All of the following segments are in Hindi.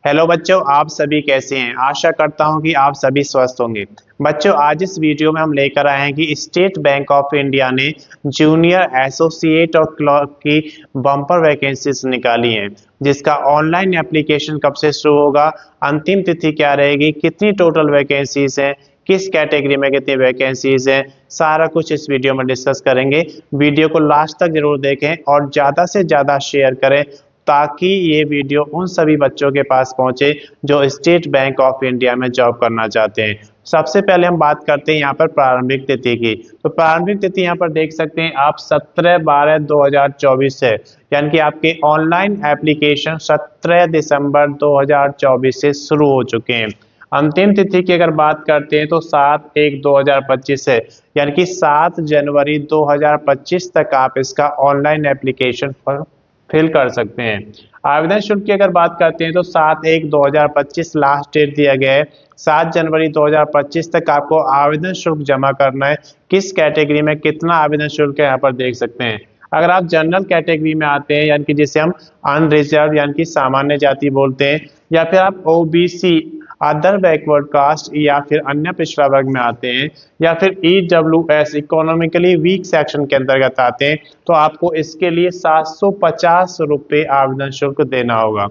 हेलो बच्चों, आप सभी कैसे हैं। आशा करता हूं कि आप सभी स्वस्थ होंगे। बच्चों, आज इस वीडियो में हम लेकर आए हैं कि स्टेट बैंक ऑफ इंडिया ने जूनियर एसोसिएट और क्लर्क की बम्पर वैकेंसीज निकाली हैं, जिसका ऑनलाइन एप्लीकेशन कब से शुरू होगा, अंतिम तिथि क्या रहेगी, कितनी टोटल वैकेंसीज हैं, किस कैटेगरी में कितनी वैकेंसीज हैं, सारा कुछ इस वीडियो में डिस्कस करेंगे। वीडियो को लास्ट तक जरूर देखें और ज़्यादा से ज़्यादा शेयर करें ताकि ये वीडियो उन सभी बच्चों के पास पहुंचे जो स्टेट बैंक ऑफ इंडिया में जॉब करना चाहते हैं। सबसे पहले हम बात करते हैं यहाँ पर प्रारंभिक तिथि की। तो प्रारंभिक तिथि यहाँ पर देख सकते हैं आप 17/12/2024 है, यानी कि आपके ऑनलाइन एप्लीकेशन 17 दिसंबर 2024 से शुरू हो चुके हैं। अंतिम तिथि की अगर बात करते हैं तो 7/1/2025 है, यानी कि 7 जनवरी 2025 तक आप इसका ऑनलाइन एप्लीकेशन फॉर्म फिल कर सकते हैं। आवेदन शुल्क की अगर बात करते हैं तो 7/1/2025 लास्ट डेट दिया गया है। 7 जनवरी 2025 तक आपको आवेदन शुल्क जमा करना है। किस कैटेगरी में कितना आवेदन शुल्क है यहाँ पर देख सकते हैं। अगर आप जनरल कैटेगरी में आते हैं, यानी कि जिसे हम अनरिजर्व यानी कि सामान्य जाति बोलते हैं, या फिर आप ओबीसी अदर बैकवर्ड कास्ट या फिर अन्य पिछड़ा वर्ग में आते हैं, या फिर ईडब्ल्यूएस इकोनॉमिकली वीक सेक्शन के अंतर्गत आते हैं, तो आपको इसके लिए 750 रुपये आवेदन शुल्क देना होगा।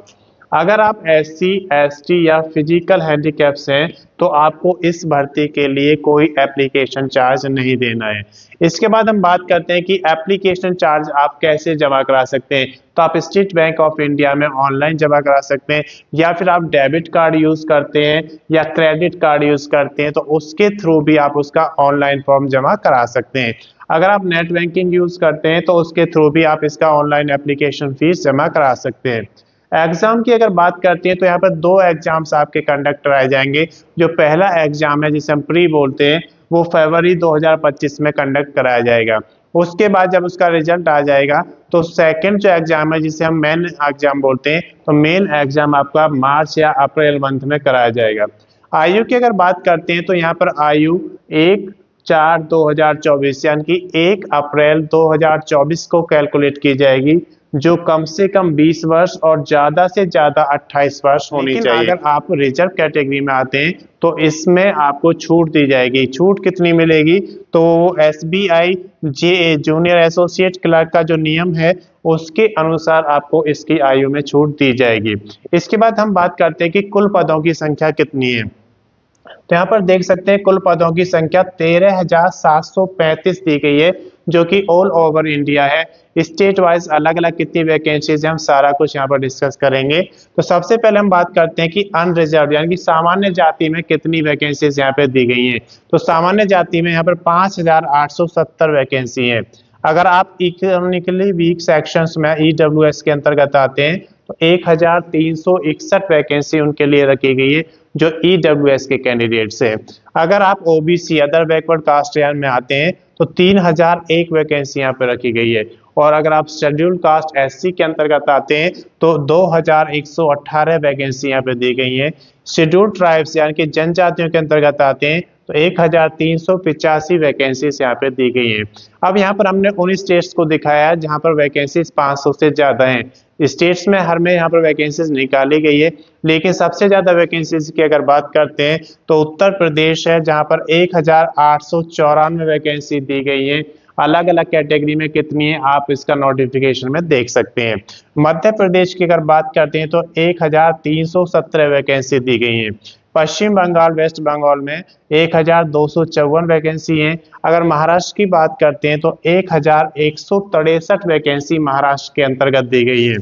अगर आप एससी, एसटी या फिजिकल हैंडीकैप्स हैं तो आपको इस भर्ती के लिए कोई एप्लीकेशन चार्ज नहीं देना है। इसके बाद हम बात करते हैं कि एप्लीकेशन चार्ज आप कैसे जमा करा सकते हैं। तो आप स्टेट बैंक ऑफ इंडिया में ऑनलाइन जमा करा सकते हैं, या फिर आप डेबिट कार्ड यूज करते हैं या क्रेडिट कार्ड यूज करते हैं तो उसके थ्रू भी आप उसका ऑनलाइन फॉर्म जमा करा सकते हैं। अगर आप नेट बैंकिंग यूज करते हैं तो उसके थ्रू भी आप इसका ऑनलाइन एप्लीकेशन फीस जमा करा सकते हैं। एग्जाम की अगर बात करते हैं तो यहाँ पर 2 एग्जाम्स आपके कंडक्ट कराए जाएंगे। जो पहला एग्जाम है जिसे हम प्री बोलते हैं, वो फरवरी 2025 में कंडक्ट कराया जाएगा। उसके बाद जब उसका रिजल्ट आ जाएगा तो सेकंड जो एग्जाम है जिसे हम मेन एग्जाम बोलते हैं, तो मेन एग्जाम आपका मार्च या अप्रैल मंथ में कराया जाएगा। आयु की अगर बात करते हैं तो यहाँ पर आयु 1/4/2024 यानी कि 1 अप्रैल 2024 को कैलकुलेट की जाएगी, जो कम से कम 20 वर्ष और ज्यादा से ज्यादा 28 वर्ष होनी चाहिए। अगर आप रिजर्व कैटेगरी में आते हैं तो इसमें आपको छूट दी जाएगी। छूट कितनी मिलेगी, तो एसबीआई जे जूनियर एसोसिएट क्लर्क का जो नियम है उसके अनुसार आपको इसकी आयु में छूट दी जाएगी। इसके बाद हम बात करते हैं कि कुल पदों की संख्या कितनी है। तो यहाँ पर देख सकते हैं कुल पदों की संख्या 13,735 दी गई है, जो कि ऑल ओवर इंडिया है। स्टेट वाइज अलग अलग कितनी वैकेंसीज है हम सारा कुछ यहाँ पर डिस्कस करेंगे। तो सबसे पहले हम बात करते हैं कि अनरिजर्व यानी कि सामान्य जाति में कितनी वैकेंसीज यहाँ पे दी गई हैं। तो सामान्य जाति में यहाँ पर 5,870 वैकेंसी है। अगर आप इकोनॉमिकली वीक सेक्शंस में ईडब्ल्यूएस के अंतर्गत आते हैं तो 1,361 वैकेंसी उनके लिए रखी गई है जो ईडब्ल्यूएस के कैंडिडेट्स है। अगर आप ओबीसी अदर बैकवर्ड कास्ट में आते हैं तो 3,001 वैकेंसी यहाँ पे रखी गई है। और अगर आप शेड्यूल्ड कास्ट एससी के अंतर्गत आते हैं तो 2,118 वैकेंसी यहाँ पे दी गई है। शेड्यूल्ड ट्राइब्स यानी कि जनजातियों के अंतर्गत आते हैं तो 1,385 वैकेंसीज यहाँ पे दी गई हैं। अब यहाँ पर हमने उन स्टेट्स को दिखाया है जहाँ पर वैकेंसीज 500 से ज्यादा हैं। स्टेट्स में हर में यहाँ पर वैकेंसीज निकाली गई है, लेकिन सबसे ज्यादा वैकेंसीज की अगर बात करते हैं तो उत्तर प्रदेश है जहाँ पर 1,894 वैकेंसी दी गई है। अलग अलग कैटेगरी में कितनी है आप इसका नोटिफिकेशन में देख सकते हैं। मध्य प्रदेश की अगर बात करते हैं तो 1,317 वैकेंसी दी गई है। पश्चिम बंगाल वेस्ट बंगाल में 1,254 वैकेंसी है। अगर महाराष्ट्र की बात करते हैं तो 1,163 वैकेंसी महाराष्ट्र के अंतर्गत दी गई है।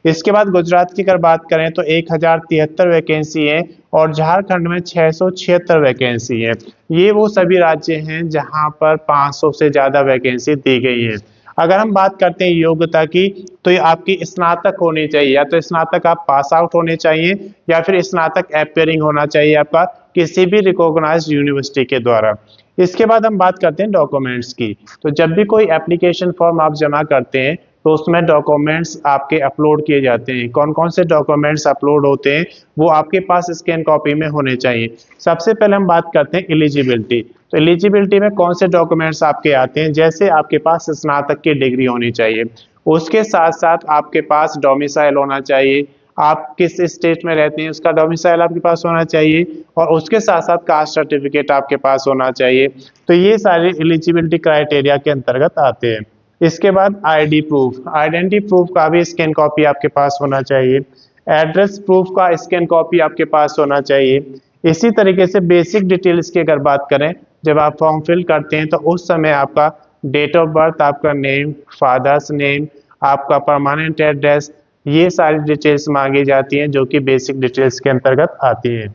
इसके बाद गुजरात की अगर बात करें तो 1,073 वैकेंसी है और झारखंड में 676 वैकेंसी है। ये वो सभी राज्य हैं जहां पर 500 से ज्यादा वैकेंसी दी गई है। अगर हम बात करते हैं योग्यता की तो ये आपकी स्नातक होनी चाहिए, या तो स्नातक आप पास आउट होने चाहिए या फिर स्नातक अपियरिंग होना चाहिए आपका किसी भी रिकॉग्नाइज्ड यूनिवर्सिटी के द्वारा। इसके बाद हम बात करते हैं डॉक्यूमेंट्स की। तो जब भी कोई एप्लीकेशन फॉर्म आप जमा करते हैं तो उसमें डॉक्यूमेंट्स आपके अपलोड किए जाते हैं। कौन कौन से डॉक्यूमेंट्स अपलोड होते हैं वो आपके पास स्कैन कॉपी में होने चाहिए। सबसे पहले हम बात करते हैं एलिजिबिलिटी। तो एलिजिबिलिटी में कौन से डॉक्यूमेंट्स आपके आते हैं, जैसे आपके पास स्नातक की डिग्री होनी चाहिए, उसके साथ साथ आपके पास डोमिसाइल होना चाहिए, आप किस स्टेट में रहते हैं उसका डोमिसाइल आपके पास होना चाहिए, और उसके साथ साथ कास्ट सर्टिफिकेट आपके पास होना चाहिए। तो ये सारे एलिजिबिलिटी क्राइटेरिया के अंतर्गत आते हैं। इसके बाद आईडी प्रूफ, आइडेंटिटी प्रूफ का भी स्कैन कॉपी आपके पास होना चाहिए। एड्रेस प्रूफ का स्कैन कॉपी आपके पास होना चाहिए। इसी तरीके से बेसिक डिटेल्स की अगर बात करें, जब आप फॉर्म फिल करते हैं तो उस समय आपका डेट ऑफ बर्थ, आपका नेम, फादर्स नेम, आपका परमानेंट एड्रेस, ये सारी डिटेल्स मांगी जाती हैं जो कि बेसिक डिटेल्स के अंतर्गत आती है।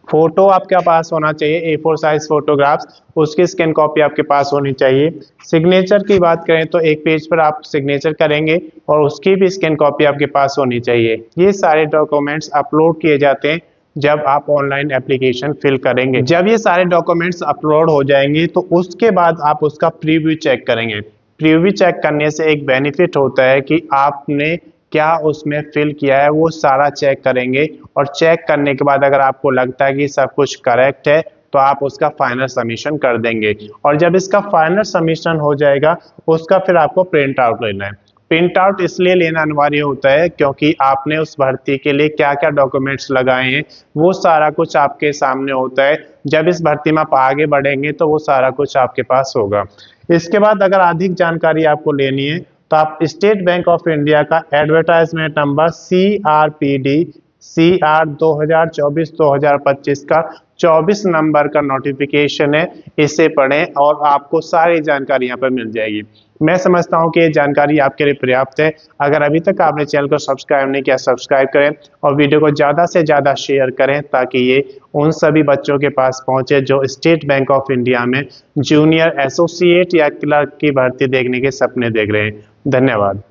फोटो आपके पास होना चाहिए, A4 साइज फोटोग्राफ्स, उसकी स्कैन कॉपी आपके पास होनी चाहिए। सिग्नेचर की बात करें तो एक पेज पर आप सिग्नेचर करेंगे और उसकी भी स्कैन कॉपी आपके पास होनी चाहिए। ये सारे डॉक्यूमेंट्स अपलोड किए जाते हैं जब आप ऑनलाइन एप्लीकेशन फिल करेंगे। जब ये सारे डॉक्यूमेंट्स अपलोड हो जाएंगे तो उसके बाद आप उसका प्रीव्यू चेक करेंगे। प्रीव्यू चेक करने से एक बेनिफिट होता है कि आपने क्या उसमें फिल किया है वो सारा चेक करेंगे, और चेक करने के बाद अगर आपको लगता है कि सब कुछ करेक्ट है तो आप उसका फाइनल सबमिशन कर देंगे। और जब इसका फाइनल सबमिशन हो जाएगा उसका फिर आपको प्रिंट आउट लेना है। प्रिंट आउट इसलिए लेना अनिवार्य होता है क्योंकि आपने उस भर्ती के लिए क्या क्या डॉक्यूमेंट्स लगाए हैं वो सारा कुछ आपके सामने होता है। जब इस भर्ती में आप आगे बढ़ेंगे तो वो सारा कुछ आपके पास होगा। इसके बाद अगर अधिक जानकारी आपको लेनी है तो आप स्टेट बैंक ऑफ इंडिया का एडवर्टाइजमेंट नंबर CRPD CR 2024-2025 का 24 नंबर का नोटिफिकेशन है, इसे पढ़ें और आपको सारी जानकारी यहाँ पर मिल जाएगी। मैं समझता हूँ कि ये जानकारी आपके लिए पर्याप्त है। अगर अभी तक आपने चैनल को सब्सक्राइब नहीं किया, सब्सक्राइब करें और वीडियो को ज़्यादा से ज़्यादा शेयर करें ताकि ये उन सभी बच्चों के पास पहुँचे जो स्टेट बैंक ऑफ इंडिया में जूनियर एसोसिएट या क्लर्क की भर्ती देखने के सपने देख रहे हैं। धन्यवाद।